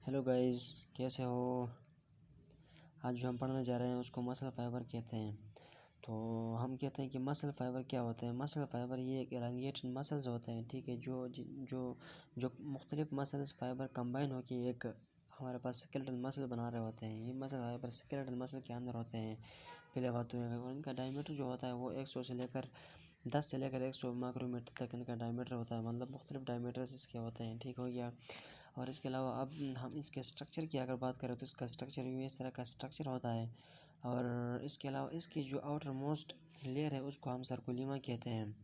Hello guys, कैसे हो। आज जो हम पढ़ने जा रहे हैं उसको मसल फाइबर कहते हैं। तो हम कहते हैं कि मसल फाइबर क्या होता है। मसल फाइबर ये एक एलांगेटेड मसल्स होते हैं, ठीक है, जो जो जो मुख्तलिफ मसल्स फाइबर कंबाइन होकर एक हमारे पास स्केलेटल मसल बना रहे होते हैं। ये मसल फाइबर स्केलेटल मसल के अंदर होते हैं। पहले बात तो है, और इनका डायमीटर जो होता है वो 100 से लेकर 10 से लेकर 100 माइक्रोमीटर तक इनका डायमीटर होता है। मतलब मुख्तलिफ डायमीटर्स इसके होते हैं, ठीक हो गया। और इसके अलावा अब हम इसके स्ट्रक्चर की अगर बात करें तो इसका स्ट्रक्चर भी इस तरह का स्ट्रक्चर होता है। और इसके अलावा इसकी जो आउटर मोस्ट लेयर है उसको हम सर्कोलीमा कहते हैं।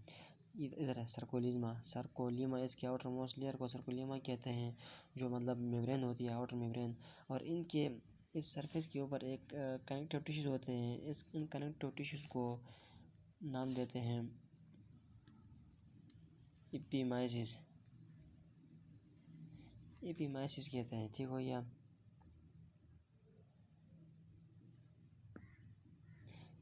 इधर है सर्कोलीमा इसके आउटर मोस्ट लेयर को सर्कोलीमा कहते हैं, जो मतलब मेम्ब्रेन होती है, आउटर मेम्ब्रेन। और इनके इस सरफेस के ऊपर एक कनेक्टिव टिश्यूज़ होते हैं। इन कनेक्टिव टिश्यूज़ को नाम देते हैं एपिमाइसिस एपिमाइसिस कहते हैं, ठीक हो गया।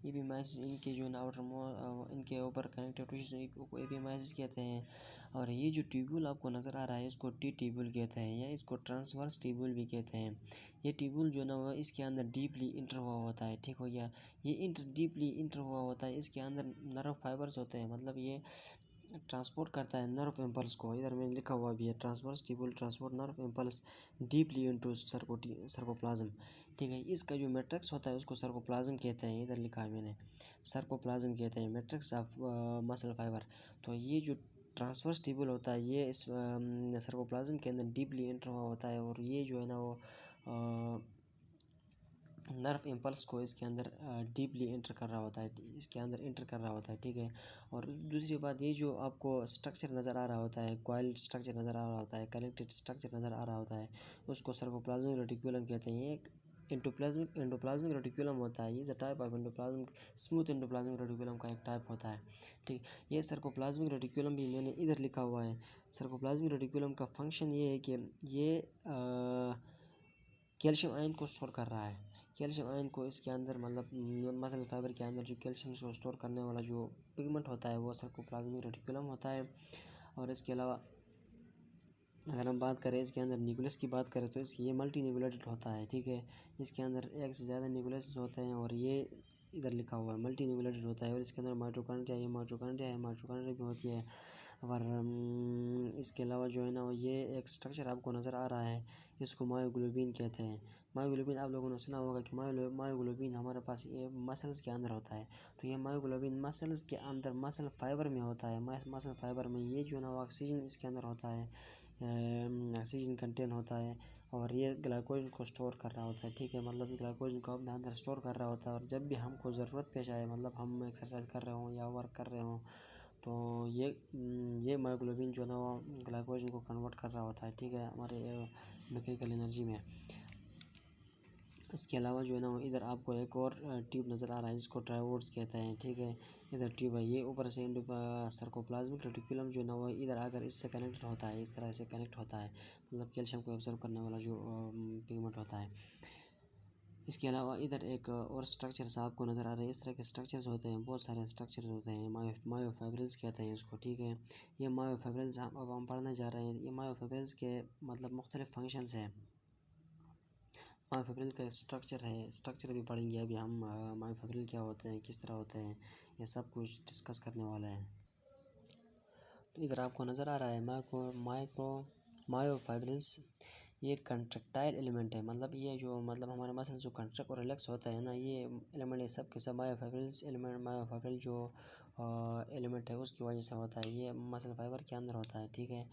एपिमाइसिस इनके जो इनके ऊपर कनेक्टिव टिश्यूज को एपिमाइसिस कहते हैं। और ये जो ट्यूब्यूल आपको नज़र आ रहा है इसको टी ट्यूब्यूल कहते हैं, या इसको ट्रांसवर्स ट्यूब्यूल भी कहते हैं। ये ट्यूब्यूल जो ना वो इसके अंदर डीपली इंटर हुआ होता है, ठीक हो गया। ये डीपली इंटर हुआ होता है, इसके अंदर नर्व फाइबर्स होते हैं। मतलब ये ट्रांसपोर्ट करता है नर्व इम्पल्स को। इधर मैंने लिखा हुआ भी है, transverse tubule transport nerve impulse deeply into sarcoplasm, ठीक है। इसका जो मैट्रिक्स होता है उसको सर्कोप्लाज्म कहते हैं। इधर लिखा है मैंने, सर्कोप्लाज्म कहते हैं, मैट्रिक्स ऑफ मसल फाइबर। तो ये जो ट्रांसवर्स ट्यूब्यूल होता है ये इस सर्कोप्लाज्म के अंदर डीपली एंटर हुआ होता है। और ये जो है ना वो नर्व इम्पल्स को इसके अंदर डीपली इंटर कर रहा होता है, इसके अंदर इंटर कर रहा होता है, ठीक है। और दूसरी बात, ये जो आपको स्ट्रक्चर नज़र आ रहा होता है, कॉइल स्ट्रक्चर नज़र आ रहा होता है, कनेक्टेड स्ट्रक्चर नज़र आ रहा होता है, उसको सर्कोप्लाज्मिक रेटिकुलम कहते हैं। एक एंडोप्लाज्मिक रेटिकुलम होता है। ये is a type of endoplasmic smooth endoplasmic reticulum का एक टाइप होता है, ठीक। ये सर्कोप्लाज्मिक रेटिकुलम भी मैंने इधर लिखा हुआ है। सर्कोप्लाज्मिक रेटिकुलम का फंक्शन ये है कि ये कैल्शियम आयन को स्टोर कर रहा है। कैल्शियम आयन को इसके अंदर मतलब मसल फाइबर के अंदर जो कैल्शियम को स्टोर करने वाला जो पिगमेंट होता है वो सर्कोप्लाज्मिक रेटिकुलम होता है। और इसके अलावा अगर हम बात करें इसके अंदर न्यूक्लियस की बात करें तो ये मल्टी न्यूक्लिएटेड होता है, ठीक है। इसके अंदर एक से ज़्यादा न्यूक्लियस होते हैं और ये इधर लिखा हुआ है मल्टी न्यूक्लिएटेड होता है। और इसके अंदर माइटोकॉन्ड्रिया भी होती है। और इसके अलावा जो है ना ये एक स्ट्रक्चर आपको नज़र आ रहा है, इसको मायोग्लोबिन कहते हैं। मायोग्लोबिन आप लोगों ने सुना होगा कि मायोग्लोबिन हमारे पास ये मसल्स के अंदर होता है। तो ये मायोग्लोबिन मसल्स के अंदर मसल फाइबर में होता है। मसल फाइबर में ये जो ना ऑक्सीजन इसके अंदर होता है, ऑक्सीजन कंटेन होता है। और ये ग्लाइकोजन को स्टोर कर रहा होता है, ठीक है। मतलब ग्लाइकोजन को अपने अंदर स्टोर कर रहा होता है। और जब भी हमको ज़रूरत पेश आए, मतलब हम एक्सरसाइज कर रहे हों या वर्क कर रहे हों, तो ये मायोग्लोबिन जो है ना वो ग्लाइकोजन को कन्वर्ट कर रहा होता है, ठीक है, हमारे मैकेनिकल एनर्जी में। इसके अलावा जो है ना इधर आपको एक और ट्यूब नज़र आ रहा है जिसको ट्राइवोड्स कहते हैं, ठीक है। इधर ट्यूब है, ये ऊपर से सर्कोप्लाज्मिक रेटिकुलम जो है ना वो इधर आकर इससे कनेक्ट होता है, इस तरह से कनेक्ट होता है। मतलब कैल्शियम को ऑब्जर्व करने वाला जो पिगमेंट होता है। इसके अलावा इधर एक और स्ट्रक्चर्स आपको नज़र आ रहे हैं। इस तरह के स्ट्रक्चर्स होते हैं, बहुत सारे स्ट्रक्चर्स होते हैं। मायोफाइब्रिल्स कहते हैं इसको, ठीक है। ये मायोफाइब्रिल्स अब हम पढ़ने जा रहे हैं। ये मायोफाइब्रिल्स के मतलब मुख्तलिफ फंक्शंस हैं। मायोफाइब्रिल का स्ट्रक्चर भी पढ़ेंगे अभी हम। मायोफाइब्रिल क्या होते हैं, किस तरह होते हैं, ये सब कुछ डिस्कस करने वाले हैं। तो इधर आपको नज़र आ रहा है मायोफाइब्रिल्स ये कंट्रक्टाइल एलिमेंट है। मतलब ये जो मतलब हमारे मसल्स जो कंट्रक्ट और रिलैक्स होता है ना, ये एलिमेंट ये सब के सब मायोफाइब्रिल जो एलिमेंट है उसकी वजह से होता है। ये मसल फाइबर के अंदर होता है, ठीक है।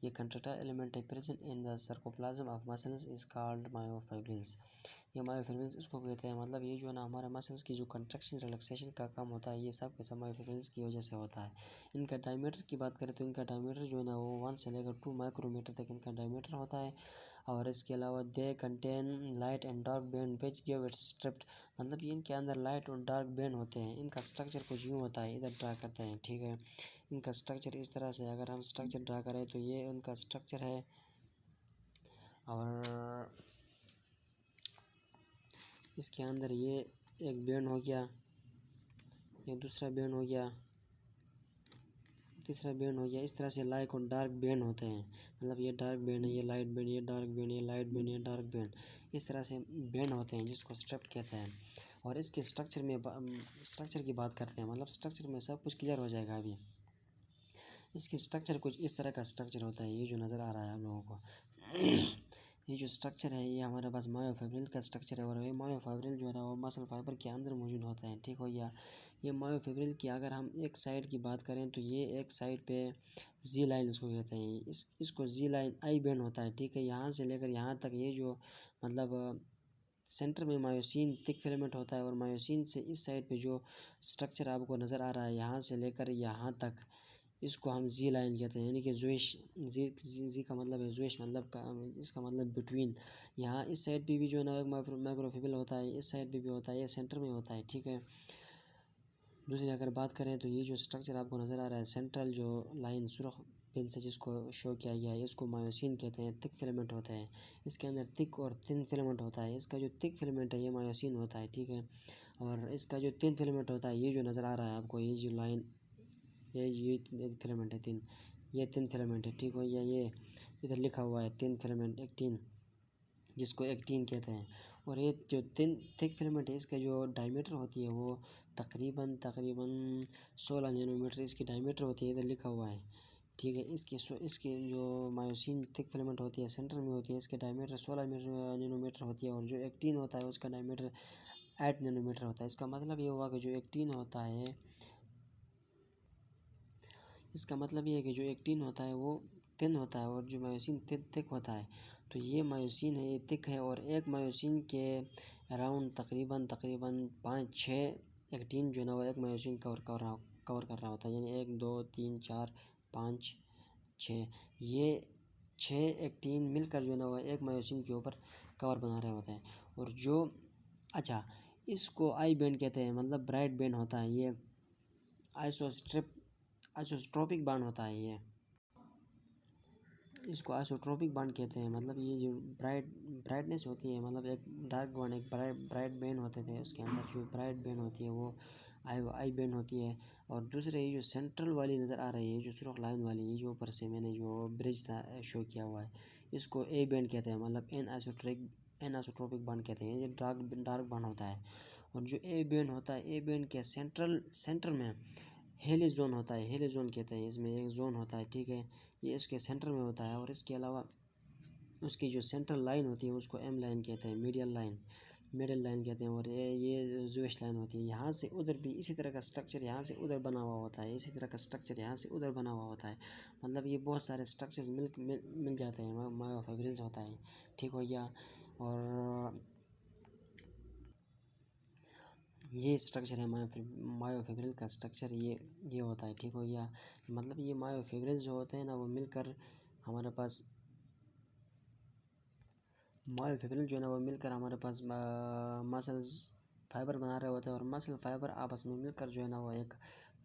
ये कंट्रक्टाइल एलिमेंट है present in the sarcoplasm of muscles is called myofibrils. ये मायोफाइब्रिल्स उसको कहते हैं, मतलब ये जो है ना हमारे मसल्स की जो कंट्रक्शन रिलैक्सेशन का काम होता है ये सब के सब मायोफाइब्रिल्स की वजह से होता है। इनका डायमीटर की बात करें तो इनका डायमीटर जो है ना वो 1 से लेकर 2 माइक्रोमीटर तक इनका डायमीटर होता है। और इसके अलावा they contain light and dark band which give its striped, मतलब ये इनके अंदर लाइट और डार्क बैंड होते हैं। इनका स्ट्रक्चर कुछ यूँ होता है, इधर ड्रा करते हैं, ठीक है। इनका स्ट्रक्चर इस तरह से, अगर हम स्ट्रक्चर ड्रा करें तो ये उनका स्ट्रक्चर है। और इसके अंदर ये एक बैंड हो गया, ये दूसरा बैंड हो गया, तीसरा बैंड हो गया। इस तरह से लाइट और डार्क बैंड होते हैं, मतलब ये डार्क बैंड है, ये लाइट बैंड, ये डार्क बैंड, ये लाइट बैंड, ये डार्क बैंड, इस तरह से बैंड होते हैं जिसको स्ट्रिप कहते हैं। और इसके स्ट्रक्चर की बात करते हैं, मतलब स्ट्रक्चर में सब कुछ क्लियर हो जाएगा अभी। इसकी स्ट्रक्चर कुछ इस तरह का स्ट्रक्चर होता है, ये जो नज़र आ रहा है आप लोगों को ये जो स्ट्रक्चर है ये हमारे पास मायोफिब्रिल का स्ट्रक्चर है। और ये मायोफिब्रिल जो है ना वो मसल फाइबर के अंदर मौजूद होता है, ठीक हो गया। ये मायोफिब्रिल की अगर हम एक साइड की बात करें तो ये एक साइड पे जी लाइन इसको कहते हैं, इसको जी लाइन आई बैंड होता है, ठीक है। यहाँ से लेकर यहाँ तक ये जो मतलब सेंटर में मायोसिन थिक फिलामेंट होता है, और मायोसिन से इस साइड पे जो स्ट्रक्चर आपको नज़र आ रहा है यहाँ से लेकर यहाँ तक, इसको हम जी लाइन कहते हैं, यानी कि जुइश। जी का मतलब है जुइश, मतलब का इसका मतलब बिटवीन। यहाँ इस साइड पे भी जो है ना एक माइक्रोफिब्रिल होता है, इस साइड पे भी होता है, ये सेंटर में होता है, ठीक है। दूसरी अगर बात करें तो ये जो स्ट्रक्चर आपको नज़र आ रहा है, सेंट्रल जो लाइन सुर्ख पेन से जिसको शो किया गया है, इसको मायोसिन कहते हैं, थिक फिलामेंट होता है। इसके अंदर थिक और थिन फिलामेंट होता है। इसका जो थिक फिलामेंट है ये मायोसिन होता है, ठीक है। और इसका जो थिन फिलामेंट होता है ये जो नज़र आ रहा है आपको, ये जो लाइन, ये फिलामेंट है तीन, ये तीन फिलामेंट है, ठीक हो। या ये इधर लिखा हुआ है तीन फिलामेंट, एक्टिन, जिसको एक्टिन कहते हैं। और ये जो तीन थिक फिलामेंट है इसका जो डायमीटर होती है वो तकरीबन 16 नैनोमीटर इसकी डायमीटर होती है, इधर लिखा हुआ है, ठीक है। इसकी जो मायोसिन थिक फिलामेंट होती है सेंटर में होती है, इसके डायमीटर 16 नैनोमीटर होती है। और जो एक्टिन होता है उसका डायमीटर 8 नैनोमीटर होता है। इसका मतलब ये हुआ कि जो एक्टिन होता है, इसका मतलब ये है कि जो एक्टिन होता है वो थिन होता है और जो मायोसिन थिक होता है। तो ये मायोसिन है, ये थिक है। और एक मायोसिन के अराउंड तकरीबन 5-6 एक्टिन जो है ना वो एक मायोसिन कवर कर रहा होता है, यानी 1 2 3 4 5 6, ये 6 एक्टिन मिलकर जो है ना वो एक मायोसिन के ऊपर कवर बना रहे होते हैं। और जो अच्छा, इसको आई बैंड कहते हैं, मतलब ब्राइट बैंड होता है ये। आइसोट्रोपिक बांड होता है ये, इसको आइसोट्रोपिक बांड कहते हैं। मतलब ये जो ब्राइटनेस होती है, मतलब एक डार्क बांड एक ब्राइट बैंड होते थे, उसके अंदर जो ब्राइट बैंड होती है वो आई बैंड होती है। और दूसरे ये जो सेंट्रल वाली नज़र आ रही है, जो सुर्ख लाइन वाली, ये जो ऊपर से मैंने जो ब्रिज शो किया हुआ है, इसको ए बैंड कहते हैं, मतलब एन आइसोट्रोपिक बांड कहते हैं। ये डार्क बांड होता है। और जो ए बैंड होता है, ए बैंड के सेंटर में हेली जोन होता है, हेली जोन कहते हैं, इसमें एक जोन होता है, ठीक है। ये इसके सेंटर में होता है। और इसके अलावा उसकी जो सेंट्रल लाइन होती है उसको एम लाइन कहते हैं, मिडिल लाइन कहते हैं। और ये जुइश लाइन होती है। यहाँ से उधर भी इसी तरह का स्ट्रक्चर यहाँ से उधर बना हुआ होता है, इसी तरह का स्ट्रक्चर यहाँ से उधर बना हुआ होता है। मतलब ये बहुत सारे स्ट्रक्चर्स मिल जाते हैं, मायोफिब्रिल्स होता है, ठीक हो गया। और ये स्ट्रक्चर है मायोफिब्रिल का स्ट्रक्चर, ये होता है, ठीक हो गया। मतलब ये मायोफिब्रिल जो होते हैं ना वो मिलकर हमारे पास मायोफिब्रिल जो है ना वो मिलकर हमारे पास मसल्स फाइबर बना रहे होते हैं। और मसल फाइबर आपस में मिलकर जो है ना वो एक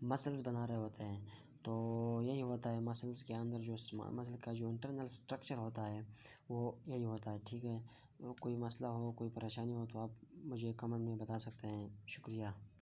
मसल्स बना रहे होते हैं। तो यही होता है मसल्स के अंदर जो मसल का जो इंटरनल स्ट्रक्चर होता है वो यही होता है, ठीक है। कोई मसला हो, कोई परेशानी हो तो आप मुझे कमेंट में बता सकते हैं। शुक्रिया।